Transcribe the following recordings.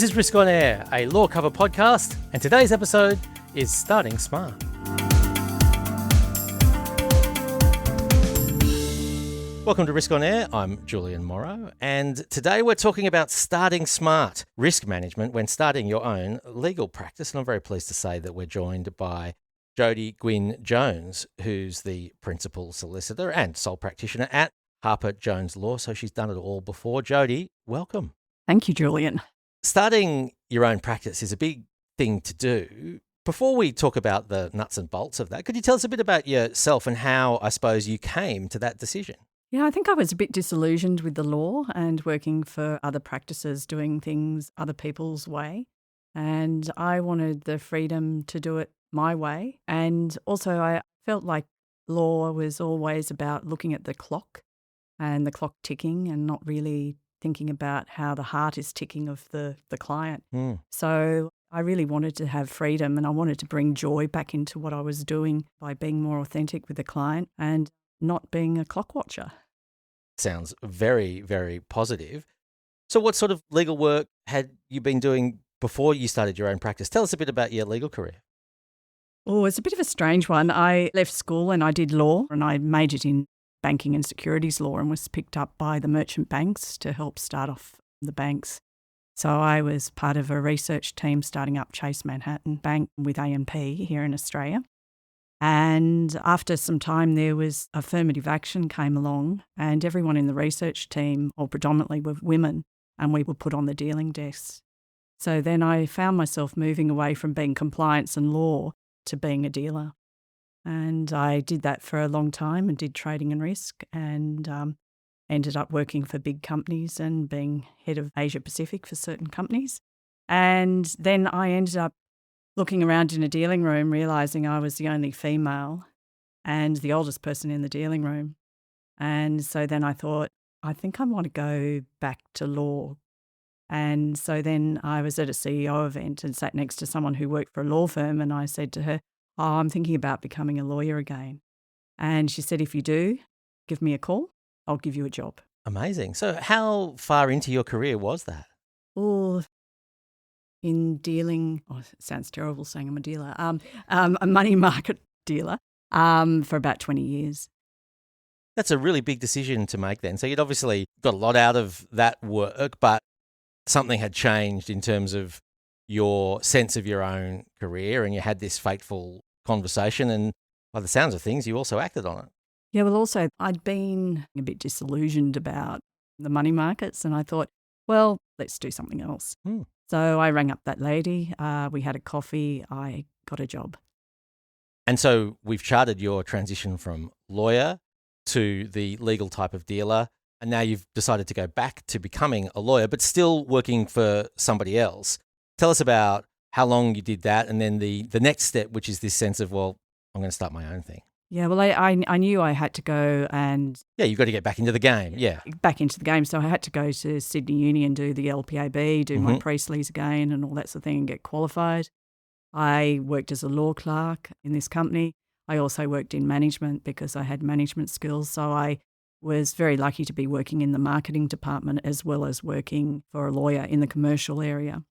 This is Risk on Air, a law cover podcast, and today's episode is Starting Smart. Welcome to Risk on Air. I'm Julian Morrow, and today we're talking about starting smart risk management when starting your own legal practice. And I'm very pleased to say that we're joined by Jodie Gwynne Jones, who's the principal solicitor and sole practitioner at Harper Jones Law. So she's done it all before. Jodie, welcome. Thank you, Julian. Starting your own practice is a big thing to do. Before we talk about the nuts and bolts of that, could you tell us a bit about yourself and how, I suppose, you came to that decision? Yeah, I think I was a bit disillusioned with the law and working for other practices, doing things other people's way. And I wanted the freedom to do it my way. And also I felt like law was always about looking at the clock and the clock ticking and not really thinking about how the heart is ticking of the client. So I really wanted to have freedom and I wanted to bring joy back into what I was doing by being more authentic with the client and not being a clock watcher. Sounds very, very positive. So what sort of legal work had you been doing before you started your own practice? Tell us a bit about your legal career. Oh, it's a bit of a strange one. I left school and I did law and I majored in banking and securities law and was picked up by the merchant banks to help start off the banks. So I was part of a research team starting up Chase Manhattan Bank with A&P here in Australia. And after some time there was affirmative action came along and everyone in the research team, or predominantly were women, and we were put on the dealing desks. So then I found myself moving away from being compliance and law to being a dealer. And I did that for a long time and did trading and risk and ended up working for big companies and being head of Asia Pacific for certain companies. And then I ended up looking around in a dealing room, realising I was the only female and the oldest person in the dealing room. And so then I thought, I think I want to go back to law. And so then I was at a CEO event and sat next to someone who worked for a law firm and I said to her, oh, I'm thinking about becoming a lawyer again. And she said, if you do, give me a call. I'll give you a job. Amazing. So how far into your career was that? Oh, in dealing, it sounds terrible saying I'm a dealer, a money market dealer for about 20 years. That's a really big decision to make then. So you'd obviously got a lot out of that work, but something had changed in terms of your sense of your own career and you had this fateful conversation and by the sounds of things, you also acted on it. Yeah, well, also I'd been a bit disillusioned about the money markets and I thought, well, let's do something else. So I rang up that lady, we had a coffee, I got a job. And so we've charted your transition from lawyer to the legal type of dealer, and now you've decided to go back to becoming a lawyer, but still working for somebody else. Tell us about how long you did that, and then the next step, which is this sense of, well, I'm going to start my own thing. Yeah, well, I knew I had to go and... Yeah, you've got to get back into the game, yeah. Back into the game. So I had to go to Sydney Uni and do the LPAB, do my Priestley's again and all that sort of thing and get qualified. I worked as a law clerk in this company. I also worked in management because I had management skills. So I was very lucky to be working in the marketing department as well as working for a lawyer in the commercial area.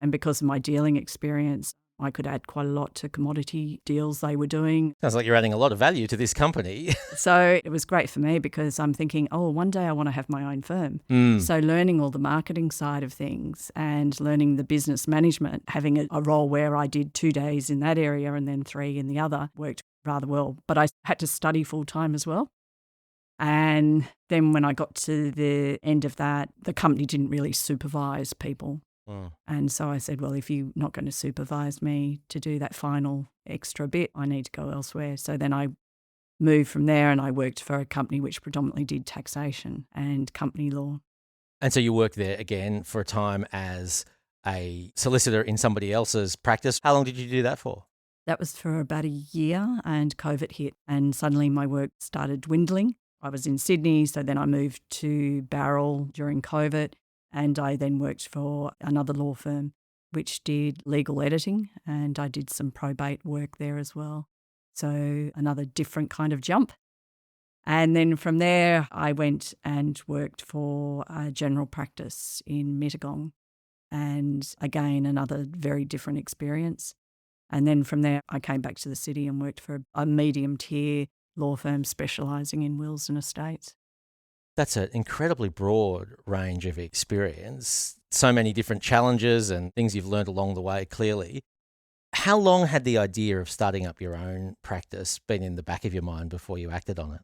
And because of my dealing experience, I could add quite a lot to commodity deals they were doing. Sounds like you're adding a lot of value to this company. So it was great for me because I'm thinking, oh, one day I want to have my own firm. So learning all the marketing side of things and learning the business management, having a role where I did 2 days in that area and then 3 in the other worked rather well. But I had to study full time as well. And then when I got to the end of that, the company didn't really supervise people. And so I said, well, if you're not going to supervise me to do that final extra bit, I need to go elsewhere. So then I moved from there and I worked for a company which predominantly did taxation and company law. And so you worked there again for a time as a solicitor in somebody else's practice. How long did you do that for? That was for about a year and COVID hit and suddenly my work started dwindling. I was in Sydney, so then I moved to Barrel during COVID. And I then worked for another law firm which did legal editing and I did some probate work there as well. So another different kind of jump. And then from there I went and worked for a general practice in Mittagong and again, another very different experience. And then from there, I came back to the city and worked for a medium-tier law firm specialising in wills and estates. That's an incredibly broad range of experience. So many different challenges and things you've learned along the way, clearly. How long had the idea of starting up your own practice been in the back of your mind before you acted on it?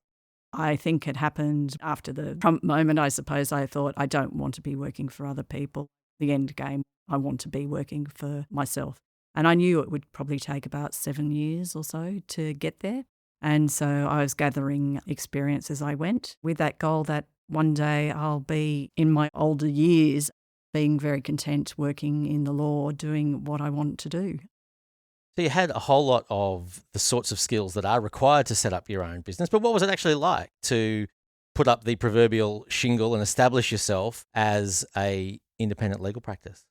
I think it happened after the Trump moment, I suppose. I thought, I don't want to be working for other people. The end game, I want to be working for myself. And I knew it would probably take about 7 years or so to get there. And so I was gathering experience as I went with that goal that one day I'll be in my older years being very content working in the law, doing what I want to do. So you had a whole lot of the sorts of skills that are required to set up your own business, but what was it actually like to put up the proverbial shingle and establish yourself as a independent legal practice?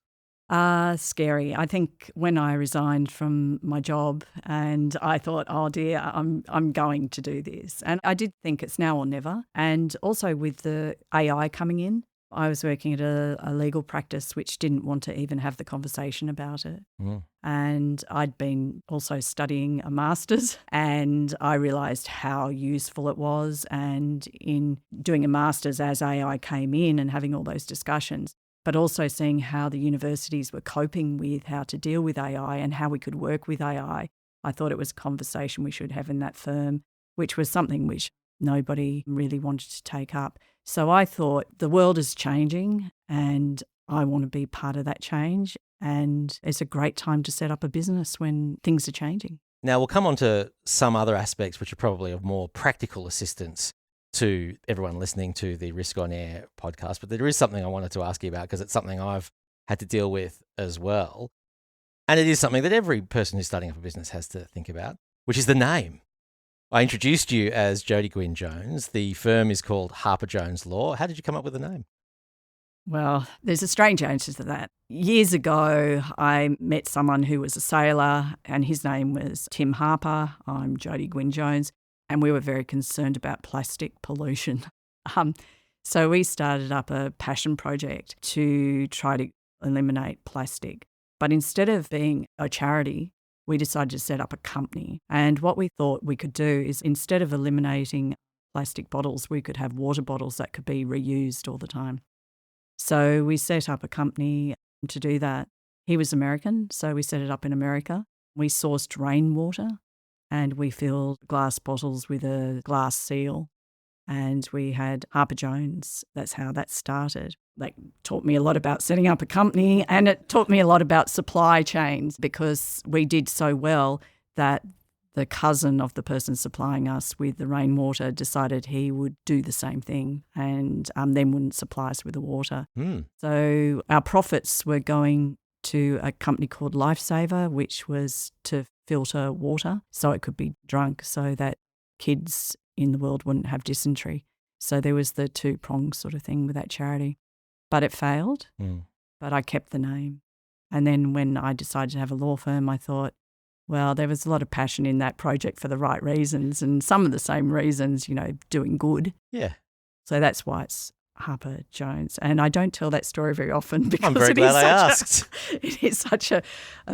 Scary. I think when I resigned from my job and I thought, oh dear, I'm going to do this. And I did think it's now or never. And also with the AI coming in, I was working at a legal practice which didn't want to even have the conversation about it. Mm. And I'd been also studying a master's and I realised how useful it was. And in doing a master's as AI came in and having all those discussions, but also seeing how the universities were coping with how to deal with AI and how we could work with AI. I thought it was a conversation we should have in that firm, which was something which nobody really wanted to take up. So I thought the world is changing and I want to be part of that change. And it's a great time to set up a business when things are changing. Now, we'll come on to some other aspects which are probably of more practical assistance to everyone listening to the Risk on Air podcast. But there is something I wanted to ask you about because it's something I've had to deal with as well. And it is something that every person who's starting up a business has to think about, which is the name. I introduced you as Jodie Gwynne Jones. The firm is called Harper Jones Law. How did you come up with the name? Well, there's a strange answer to that. Years ago, I met someone who was a sailor and his name was Tim Harper. I'm Jodie Gwynne Jones. And we were very concerned about plastic pollution. So we started up a passion project to try to eliminate plastic. But instead of being a charity, we decided to set up a company. And what we thought we could do is instead of eliminating plastic bottles, we could have water bottles that could be reused all the time. So we set up a company to do that. He was American, so we set it up in America. We sourced rainwater and we filled glass bottles with a glass seal. And we had Harper Jones. That's how that started. That taught me a lot about setting up a company and it taught me a lot about supply chains because we did so well that the cousin of the person supplying us with the rainwater decided he would do the same thing and then wouldn't supply us with the water. Mm. So our profits were going to a company called Lifesaver, which was to filter water so it could be drunk so that kids in the world wouldn't have dysentery. So there was the two-pronged sort of thing with that charity. But it failed, but I kept the name. And then when I decided to have a law firm, I thought, well, there was a lot of passion in that project for the right reasons and some of the same reasons, doing good. Yeah. So that's why it's Harper Jones. And I don't tell that story very often because I'm very glad I asked. It is such a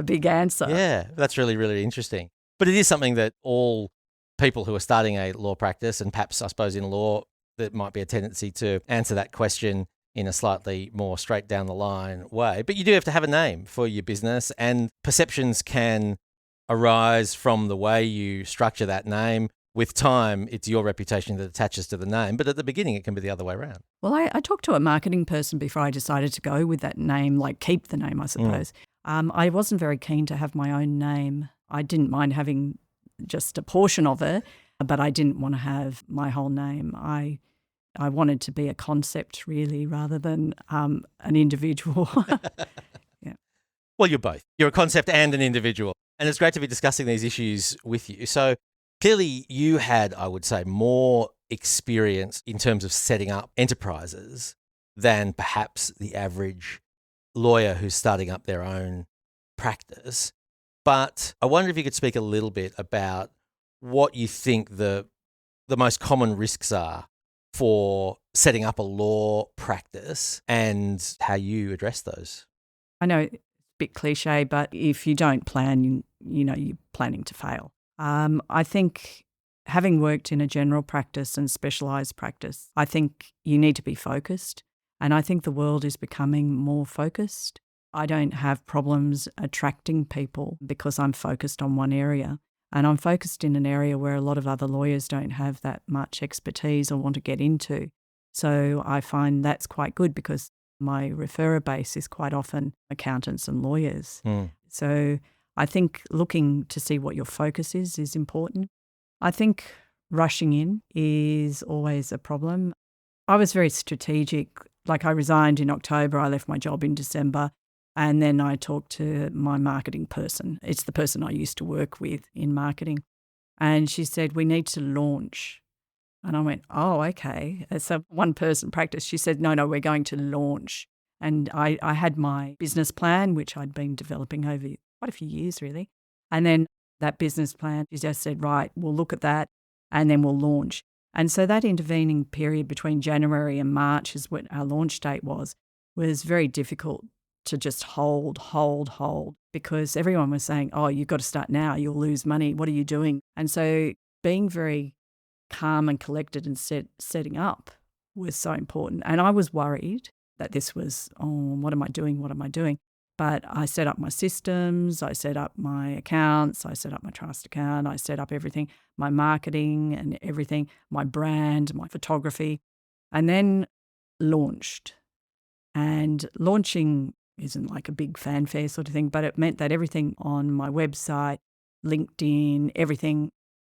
big answer. Yeah, that's really, really interesting. But it is something that all people who are starting a law practice, and perhaps I suppose in law, there might be a tendency to answer that question in a slightly more straight down the line way. But you do have to have a name for your business and perceptions can arise from the way you structure that name. With time, it's your reputation that attaches to the name. But at the beginning, it can be the other way around. Well, I talked to a marketing person before I decided to go with that name, like keep the name, I suppose. I wasn't very keen to have my own name. I didn't mind having just a portion of it, but I didn't want to have my whole name. I wanted to be a concept really rather than an individual. Yeah. Well, you're both. You're a concept and an individual. And it's great to be discussing these issues with you. So clearly you had, I would say, more experience in terms of setting up enterprises than perhaps the average lawyer who's starting up their own practice. But I wonder if you could speak a little bit about what you think the most common risks are for setting up a law practice and how you address those. I know it's a bit cliche, but if you don't plan, you're planning to fail. I think having worked in a general practice and specialised practice, I think you need to be focused. And I think the world is becoming more focused. I don't have problems attracting people because I'm focused on one area. And I'm focused in an area where a lot of other lawyers don't have that much expertise or want to get into. So I find that's quite good because my referrer base is quite often accountants and lawyers. So I think looking to see what your focus is important. I think rushing in is always a problem. I was very strategic. Like I resigned in October, I left my job in December, and then I talked to my marketing person. It's the person I used to work with in marketing. And she said, we need to launch. And I went, oh, okay. It's a one-person practice. She said, no, we're going to launch. And I had my business plan, which I'd been developing over quite a few years, really. And then that business plan, she just said, right, we'll look at that and then we'll launch. And so that intervening period between January and March is what our launch date was very difficult to just hold, because everyone was saying, oh, you've got to start now, you'll lose money, what are you doing? And so being very calm and collected and setting up was so important. And I was worried that this was, oh, what am I doing? But I set up my systems, I set up my accounts, I set up my trust account, I set up everything, my marketing and everything, my brand, my photography, and then launched. And launching isn't like a big fanfare sort of thing, but it meant that everything on my website, LinkedIn, everything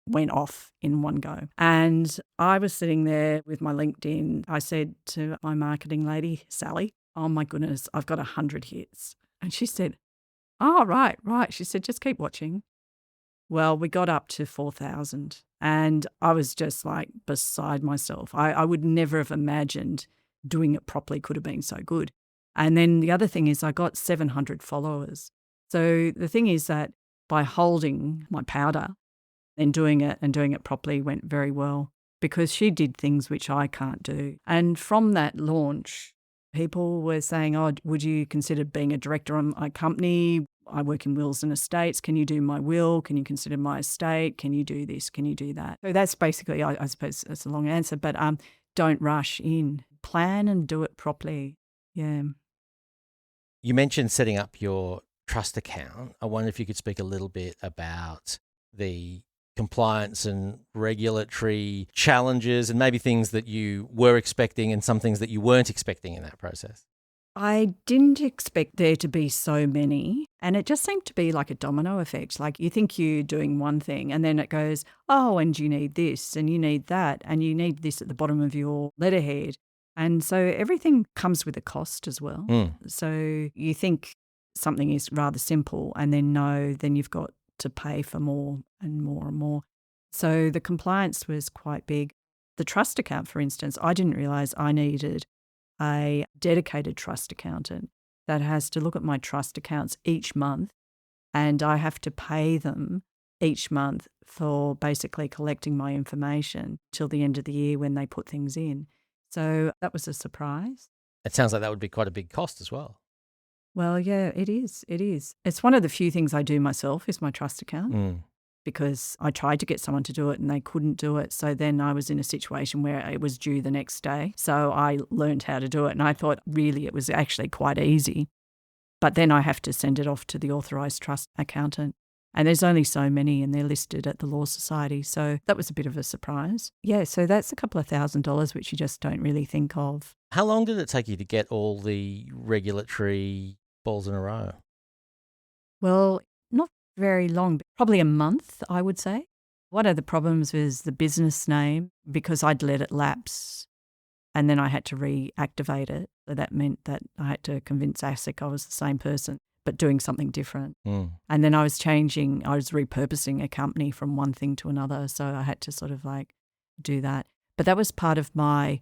went off in one go. And I was sitting there with my LinkedIn. I said to my marketing lady, Sally, oh my goodness, I've got 100 hits. And she said, oh, right. She said, just keep watching. Well, we got up to 4,000 and I was just like beside myself. I would never have imagined doing it properly could have been so good. And then the other thing is I got 700 followers. So the thing is that by holding my powder and doing it properly went very well because she did things which I can't do. And from that launch, people were saying, oh, would you consider being a director on my company? I work in wills and estates. Can you do my will? Can you consider my estate? Can you do this? Can you do that? So that's basically, I suppose that's a long answer, but don't rush in. Plan and do it properly. Yeah. You mentioned setting up your trust account. I wonder if you could speak a little bit about the compliance and regulatory challenges and maybe things that you were expecting and some things that you weren't expecting in that process. I didn't expect there to be so many, and it just seemed to be like a domino effect. Like you think you're doing one thing and then it goes, oh, and you need this and you need that and you need this at the bottom of your letterhead. And so everything comes with a cost as well. So you think something is rather simple and then then you've got to pay for more and more and more. So the compliance was quite big. The trust account, for instance, I didn't realise I needed a dedicated trust accountant that has to look at my trust accounts each month, and I have to pay them each month for basically collecting my information till the end of the year when they put things in. So that was a surprise. It sounds like that would be quite a big cost as well. Well, yeah, it is. It's one of the few things I do myself is my trust account. Because I tried to get someone to do it and they couldn't do it. So then I was in a situation where it was due the next day. So I learned how to do it and I thought really it was actually quite easy. But then I have to send it off to the authorised trust accountant. And there's only so many and they're listed at the Law Society. So that was a bit of a surprise. Yeah, so that's a couple of $1,000 which you just don't really think of. How long did it take you to get all the regulatory balls in a row? Well, not very long, probably a month, I would say. One of the problems was the business name because I'd let it lapse and then I had to reactivate it. So that meant that I had to convince ASIC I was the same person, but doing something different. And then I was repurposing a company from one thing to another. So I had to sort of like do that. But that was part of my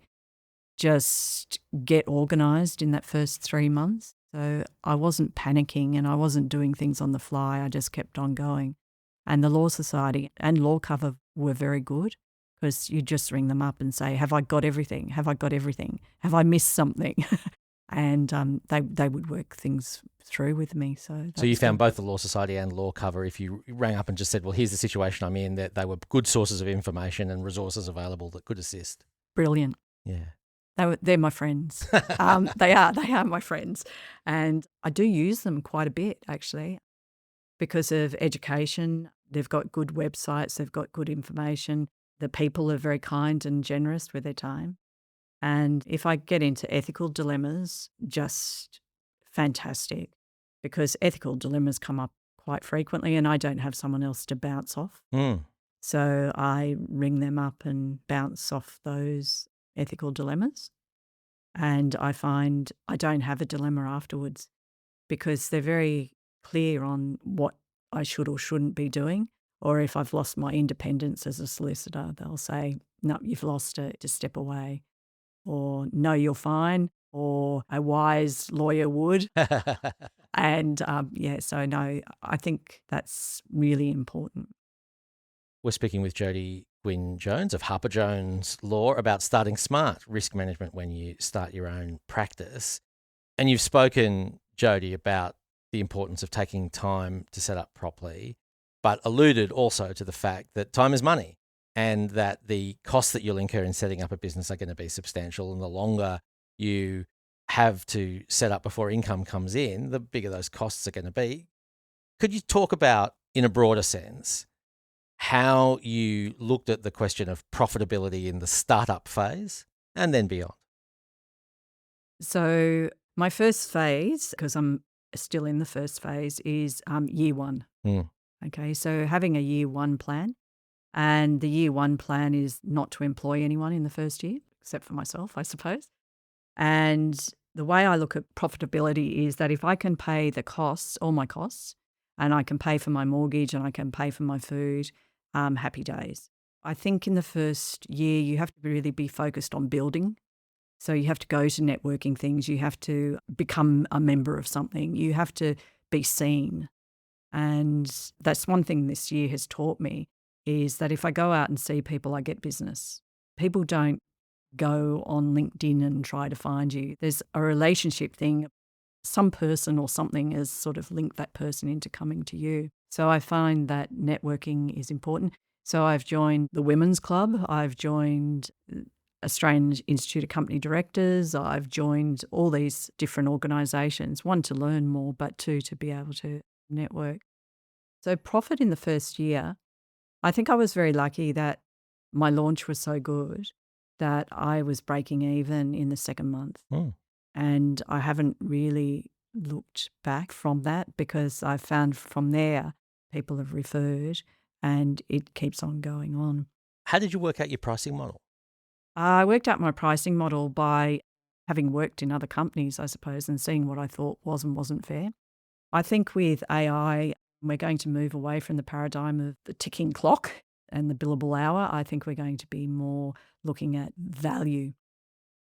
just get organised in that first 3 months. So I wasn't panicking and I wasn't doing things on the fly. I just kept on going. And the Law Society and Law Cover were very good because you just ring them up and say, have I got everything? Have I got everything? Have I missed something? and they would work things through with me. So So you that's found good. both the Law Society and Law Cover, if you rang up and just said, well, here's the situation I'm in, that they were good sources of information and resources available that could assist. Brilliant. Yeah. They're my friends. They are my friends, and I do use them quite a bit actually because of education. They've got good websites. They've got good information. The people are very kind and generous with their time. And if I get into ethical dilemmas, just fantastic, because ethical dilemmas come up quite frequently and I don't have someone else to bounce off. Mm. So I ring them up and bounce off those ethical dilemmas. And I find I don't have a dilemma afterwards because they're very clear on what I should or shouldn't be doing. Or if I've lost my independence as a solicitor, they'll say, no, you've lost it, just step away. Or no, you're fine. Or a wise lawyer would. And so no, I think that's really important. We're speaking with Jodie Gwynne Jones of Harper Jones Law about starting smart risk management when you start your own practice. And you've spoken, Jodie, about the importance of taking time to set up properly, but alluded also to the fact that time is money and that the costs that you'll incur in setting up a business are going to be substantial. And the longer you have to set up before income comes in, the bigger those costs are going to be. Could you talk about, in a broader sense, how you looked at the question of profitability in the startup phase and then beyond? So my first phase, because I'm still in the first phase, is year one. Mm. Okay, so having a year one plan, and the year one plan is not to employ anyone in the first year, except for myself, I suppose. And the way I look at profitability is that if I can pay the costs, all my costs, and I can pay for my mortgage and I can pay for my food, happy days. I think in the first year, you have to really be focused on building. So you have to go to networking things. You have to become a member of something. You have to be seen. And that's one thing this year has taught me is that if I go out and see people, I get business. People don't go on LinkedIn and try to find you. There's a relationship thing. Some person or something has sort of linked that person into coming to you. So I find that networking is important. So I've joined the Women's Club. I've joined Australian Institute of Company Directors. I've joined all these different organisations, one, to learn more, but two, to be able to network. So profit in the first year, I think I was very lucky that my launch was so good that I was breaking even in the second month. Mm. And I haven't really looked back from that because I found from there people have referred and it keeps on going on. How did you work out your pricing model? I worked out my pricing model by having worked in other companies, I suppose, and seeing what I thought was and wasn't fair. I think with AI, we're going to move away from the paradigm of the ticking clock and the billable hour. I think we're going to be more looking at value.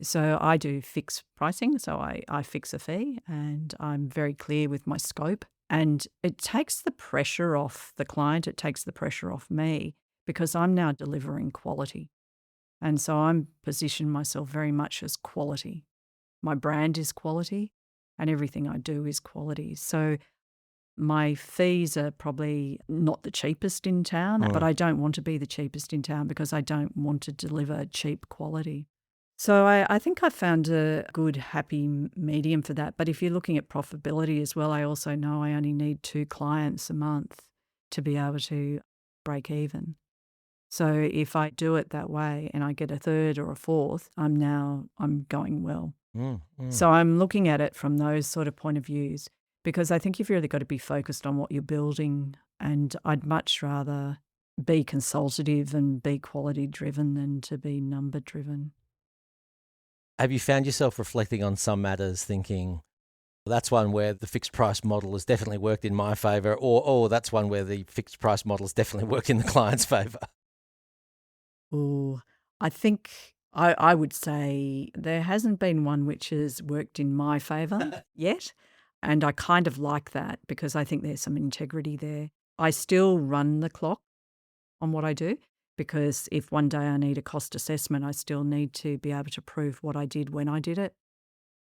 So I do fixed pricing. So I fix a fee and I'm very clear with my scope. And it takes the pressure off the client. It takes the pressure off me because I'm now delivering quality. And so I'm positioned myself very much as quality. My brand is quality and everything I do is quality. So my fees are probably not the cheapest in town, but I don't want to be the cheapest in town because I don't want to deliver cheap quality. So I think I found a good, happy medium for that. But if you're looking at profitability as well, I also know I only need 2 clients a month to be able to break even. So if I do it that way and I get a third or a fourth, I'm going well. So I'm looking at it from those sort of point of views because I think you've really got to be focused on what you're building. And I'd much rather be consultative and be quality driven than to be number driven. Have you found yourself reflecting on some matters thinking, well, that's one where the fixed price model has definitely worked in my favour, or that's one where the fixed price model has definitely worked in the client's favour? Oh, I think I would say there hasn't been one which has worked in my favour yet. And I kind of like that because I think there's some integrity there. I still run the clock on what I do because if one day I need a cost assessment, I still need to be able to prove what I did when I did it.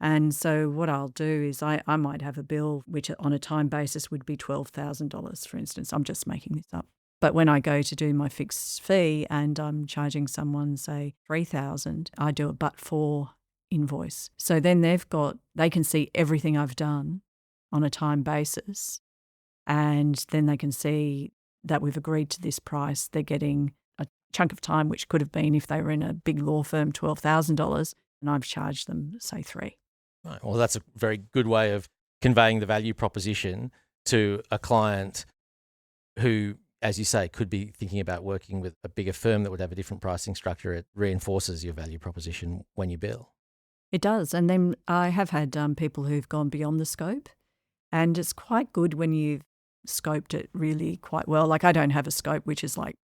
And so what I'll do is I might have a bill which on a time basis would be $12,000, for instance. I'm just making this up. But when I go to do my fixed fee and I'm charging someone, say, $3,000, I do a but-for invoice. So then they can see everything I've done on a time basis, and then they can see that we've agreed to this price. They're getting a chunk of time, which could have been, if they were in a big law firm, $12,000, and I've charged them, say, $3,000. Right. Well, that's a very good way of conveying the value proposition to a client who, as you say, could be thinking about working with a bigger firm that would have a different pricing structure. It reinforces your value proposition when you bill. It does. And then I have had people who've gone beyond the scope, and it's quite good when you've scoped it really quite well. Like, I don't have a scope which is like,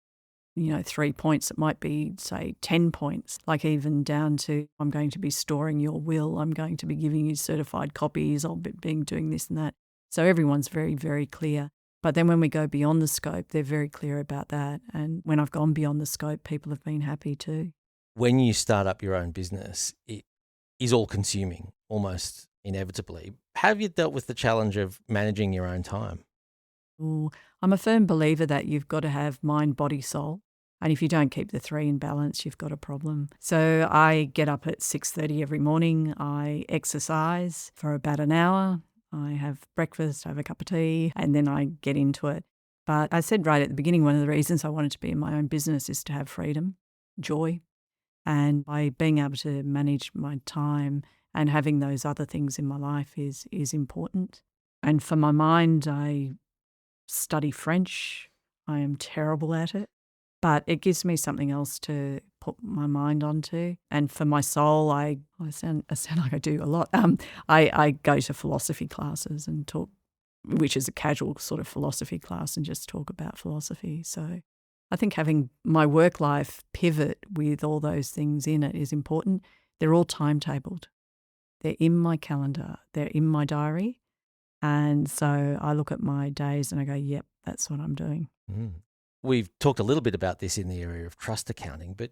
3 points. It might be, say, 10 points, like even down to I'm going to be storing your will, I'm going to be giving you certified copies, I'll be doing this and that. So everyone's very, very clear. But then when we go beyond the scope, they're very clear about that. And when I've gone beyond the scope, people have been happy too. When you start up your own business, it is all consuming, almost inevitably. Have you dealt with the challenge of managing your own time? Ooh, I'm a firm believer that you've got to have mind, body, soul. And if you don't keep the three in balance, you've got a problem. So I get up at 6:30 every morning. I exercise for about an hour. I have breakfast, I have a cup of tea, and then I get into it. But I said right at the beginning, one of the reasons I wanted to be in my own business is to have freedom, joy. And by being able to manage my time and having those other things in my life is important. And for my mind, I study French. I am terrible at it, but it gives me something else to put my mind onto. And for my soul, I sound like I do a lot. I go to philosophy classes and talk, which is a casual sort of philosophy class, and just talk about philosophy. So I think having my work life pivot with all those things in it is important. They're all timetabled. They're in my calendar. They're in my diary. And so I look at my days and I go, yep, that's what I'm doing. Mm. We've talked a little bit about this in the area of trust accounting, but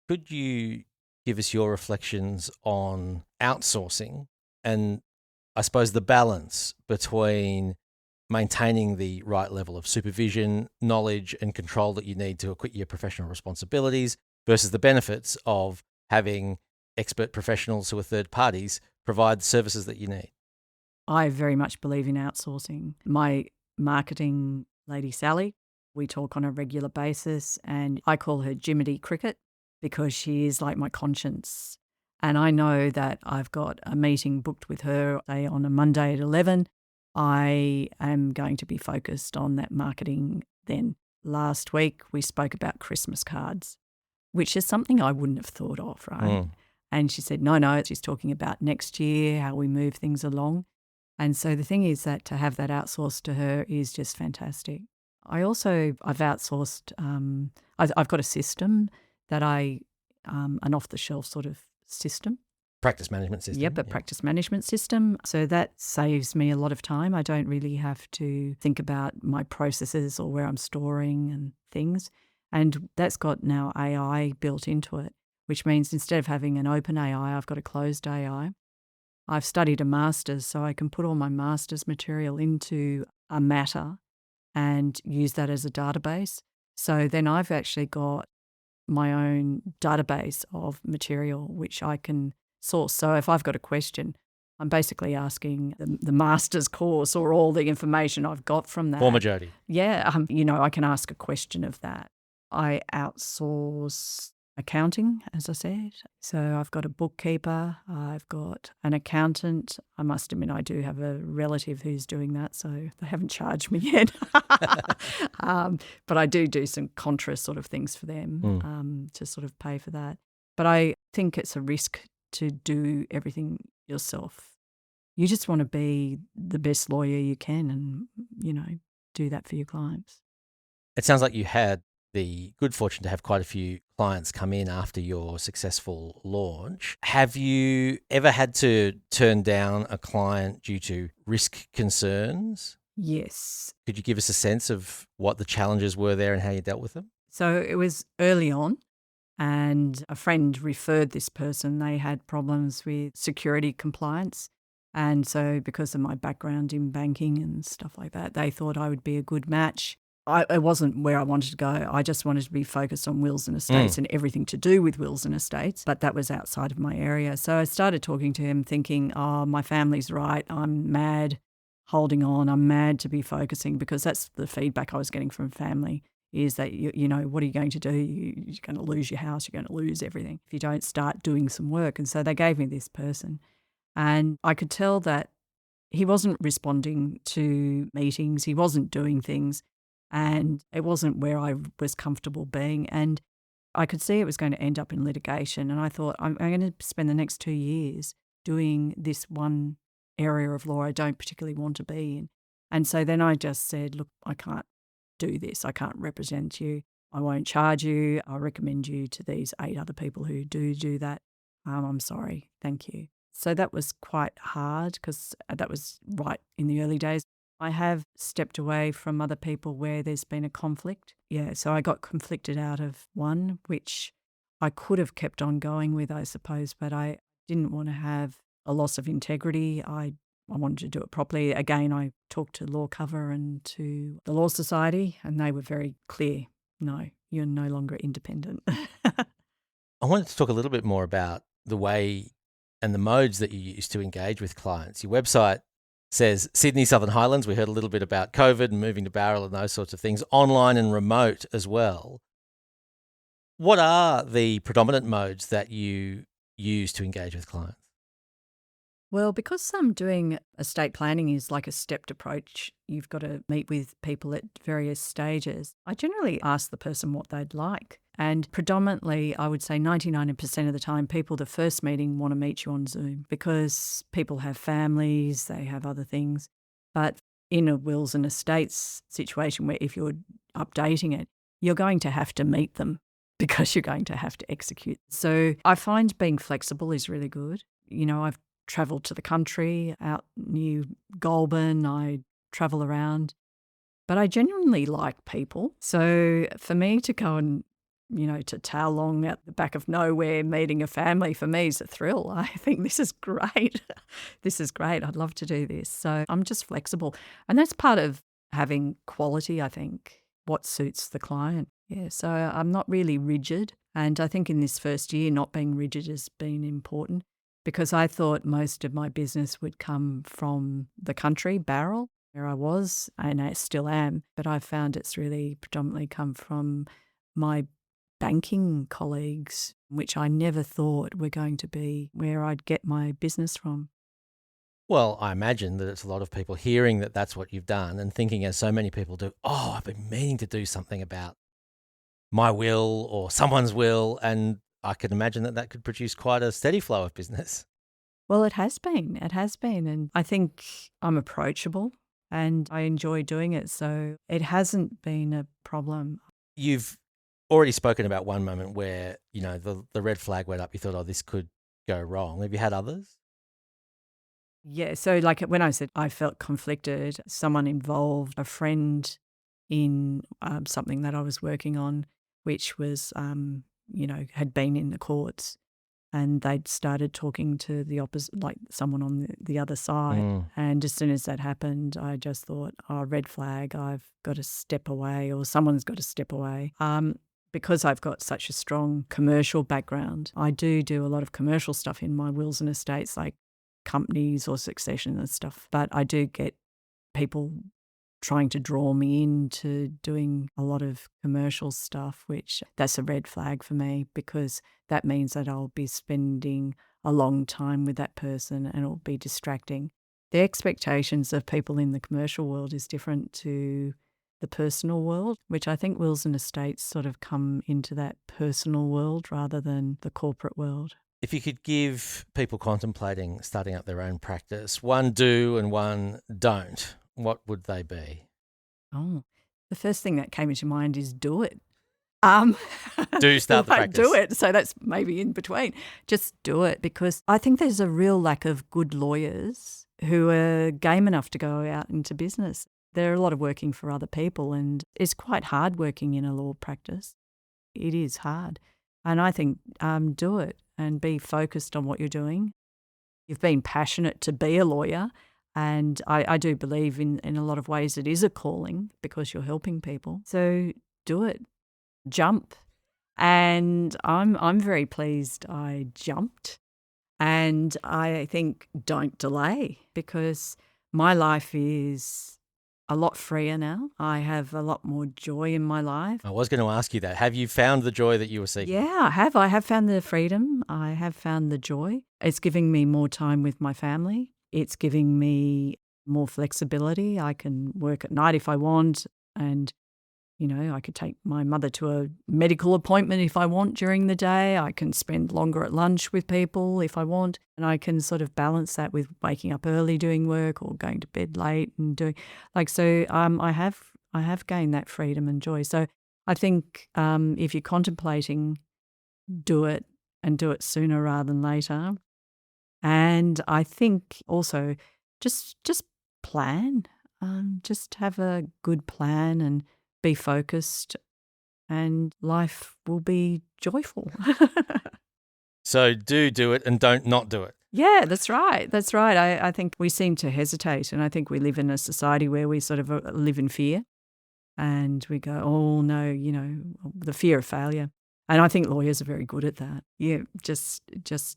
could you give us your reflections on outsourcing and, I suppose, the balance between maintaining the right level of supervision, knowledge and control that you need to acquit your professional responsibilities versus the benefits of having expert professionals who are third parties provide services that you need? I very much believe in outsourcing. My marketing lady, Sally, we talk on a regular basis, and I call her Jiminy Cricket because she is like my conscience. And I know that I've got a meeting booked with her, say, on a Monday at 11. I am going to be focused on that marketing then. Last week, we spoke about Christmas cards, which is something I wouldn't have thought of, right? Mm. And she said, no, she's talking about next year, how we move things along. And so the thing is that to have that outsourced to her is just fantastic. I've outsourced, I've got a system that an off-the-shelf sort of system. Practice management system. Yep, a practice management system. So that saves me a lot of time. I don't really have to think about my processes or where I'm storing and things. And that's got now AI built into it, which means instead of having an open AI, I've got a closed AI. I've studied a master's, so I can put all my master's material into a matter and use that as a database. So then I've actually got my own database of material which I can source. So if I've got a question, I'm basically asking the master's course or all the information I've got from that. Former Jody. Yeah, I can ask a question of that. I outsource accounting, as I said. So I've got a bookkeeper, I've got an accountant. I must admit I do have a relative who's doing that, so they haven't charged me yet. But I do some contra sort of things for them to sort of pay for that. But I think it's a risk to do everything yourself. You just want to be the best lawyer you can and, do that for your clients. It sounds like you had the good fortune to have quite a few clients come in after your successful launch. Have you ever had to turn down a client due to risk concerns? Yes. Could you give us a sense of what the challenges were there and how you dealt with them? So it was early on. And a friend referred this person. They had problems with security compliance. And so because of my background in banking and stuff like that, they thought I would be a good match. It wasn't where I wanted to go. I just wanted to be focused on wills and estates and everything to do with wills and estates, but that was outside of my area. So I started talking to him thinking, oh, my family's right. I'm mad holding on. I'm mad to be focusing, because that's the feedback I was getting from family, is that, you know, what are you going to do? You're going to lose your house. You're going to lose everything if you don't start doing some work. And so they gave me this person. And I could tell that he wasn't responding to meetings. He wasn't doing things. And it wasn't where I was comfortable being. And I could see it was going to end up in litigation. And I thought, I'm going to spend the next 2 years doing this one area of law I don't particularly want to be in. And so then I just said, look, I can't do this. I can't represent you. I won't charge you. I'll recommend you to these 8 other people who do that. I'm sorry. Thank you. So that was quite hard, because that was right in the early days. I have stepped away from other people where there's been a conflict. Yeah, so I got conflicted out of one, which I could have kept on going with, I suppose, but I didn't want to have a loss of integrity. I wanted to do it properly. Again, I talked to Law Cover and to the Law Society, and they were very clear. No, you're no longer independent. I wanted to talk a little bit more about the way and the modes that you use to engage with clients. Your website says Sydney, Southern Highlands. We heard a little bit about COVID and moving to Barrel and those sorts of things, online and remote as well. What are the predominant modes that you use to engage with clients? Well, because I'm doing estate planning is like a stepped approach, you've got to meet with people at various stages. I generally ask the person what they'd like. And predominantly, I would say 99% of the time, people, the first meeting, want to meet you on Zoom, because people have families, they have other things. But in a wills and estates situation where if you're updating it, you're going to have to meet them, because you're going to have to execute. So I find being flexible is really good. You know, I've travelled to the country out near Goulburn, I travel around, but I genuinely like people. So for me to go and, you know, to Towlong at the back of nowhere meeting a family, for me is a thrill. I think this is great. This is great. I'd love to do this. So I'm just flexible. And that's part of having quality, I think, what suits the client. Yeah, so I'm not really rigid. And I think in this first year, not being rigid has been important, because I thought most of my business would come from the country, Barrel, where I was, and I still am. But I've found it's really predominantly come from my banking colleagues, which I never thought were going to be where I'd get my business from. Well, I imagine that it's a lot of people hearing that that's what you've done and thinking, as so many people do, oh, I've been meaning to do something about my will or someone's will. And I can imagine that that could produce quite a steady flow of business. Well, it has been. It has been. And I think I'm approachable and I enjoy doing it. So it hasn't been a problem. You've already spoken about one moment where, you know, the red flag went up. You thought, oh, this could go wrong. Have you had others? Yeah. So like when I said I felt conflicted, someone involved, a friend in something that I was working on, which was, you know, had been in the courts. And they'd started talking to the opposite, like someone on the other side. And as soon as that happened, I just thought, oh, red flag, I've got to step away, or someone's got to step away. Because I've got such a strong commercial background, I do a lot of commercial stuff in my wills and estates, like companies or succession and stuff. But I do get people trying to draw me into doing a lot of commercial stuff, which that's a red flag for me, because that means that I'll be spending a long time with that person and it'll be distracting. The expectations of people in the commercial world is different to the personal world, which I think wills and estates sort of come into that personal world rather than the corporate world. If you could give people contemplating starting up their own practice one do and one don't, what would they be? Oh, the first thing that came into mind is do it. Do start the practice. Do it. So that's maybe in between. Just do it, because I think there's a real lack of good lawyers who are game enough to go out into business. There are a lot of working for other people, and it's quite hard working in a law practice. It is hard. And I think do it and be focused on what you're doing. You've been passionate to be a lawyer, and I do believe in a lot of ways it is a calling because you're helping people. So do it. Jump. And I'm very pleased I jumped. And I think don't delay, because my life is a lot freer now. I have a lot more joy in my life. I was going to ask you that. Have you found the joy that you were seeking? Yeah, I have. I have found the freedom. I have found the joy. It's giving me more time with my family. It's giving me more flexibility. I can work at night if I want, and I could take my mother to a medical appointment if I want during the day. I can spend longer at lunch with people if I want. And I can sort of balance that with waking up early doing work or going to bed late and doing I have gained that freedom and joy. So I think if you're contemplating, do it, and do it sooner rather than later. And I think also just plan. Just have a good plan and be focused, and life will be joyful. So do it and don't not do it. Yeah, that's right. That's right. I think we seem to hesitate, and I think we live in a society where we sort of live in fear, and we go, oh no, the fear of failure. And I think lawyers are very good at that. Yeah, just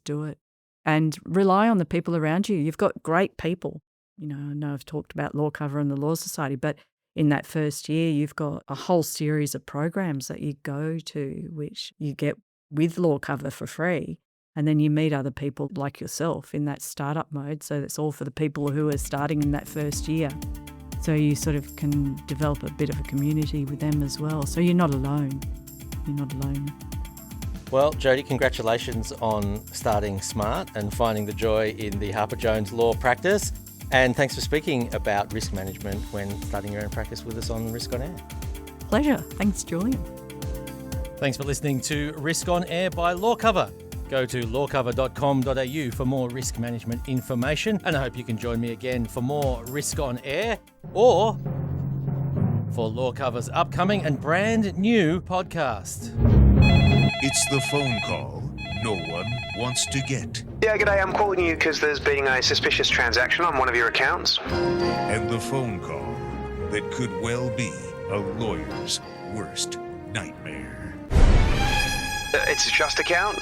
do it and rely on the people around you. You've got great people. I know I've talked about Law Cover and the Law Society, but in that first year, you've got a whole series of programs that you go to, which you get with Law Cover for free. And then you meet other people like yourself in that startup mode. So that's all for the people who are starting in that first year. So you sort of can develop a bit of a community with them as well. So you're not alone. You're not alone. Well, Jodie, congratulations on starting smart and finding the joy in the Harper Jones law practice. And thanks for speaking about risk management when starting your own practice with us on Risk on Air. Pleasure. Thanks, Julian. Thanks for listening to Risk on Air by Law Cover. Go to lawcover.com.au for more risk management information, and I hope you can join me again for more Risk on Air or for Law Cover's upcoming and brand new podcast. It's the phone call no one wants to get. Yeah, g'day, I'm calling you because there's been a suspicious transaction on one of your accounts. And the phone call that could well be a lawyer's worst nightmare. It's a trust account?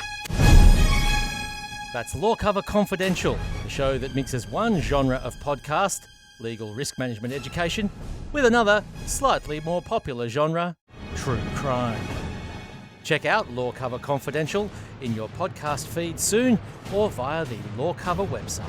That's Law Cover Confidential, the show that mixes one genre of podcast, legal risk management education, with another, slightly more popular genre, true crime. Check out Law Cover Confidential in your podcast feed soon or via the Law Cover website.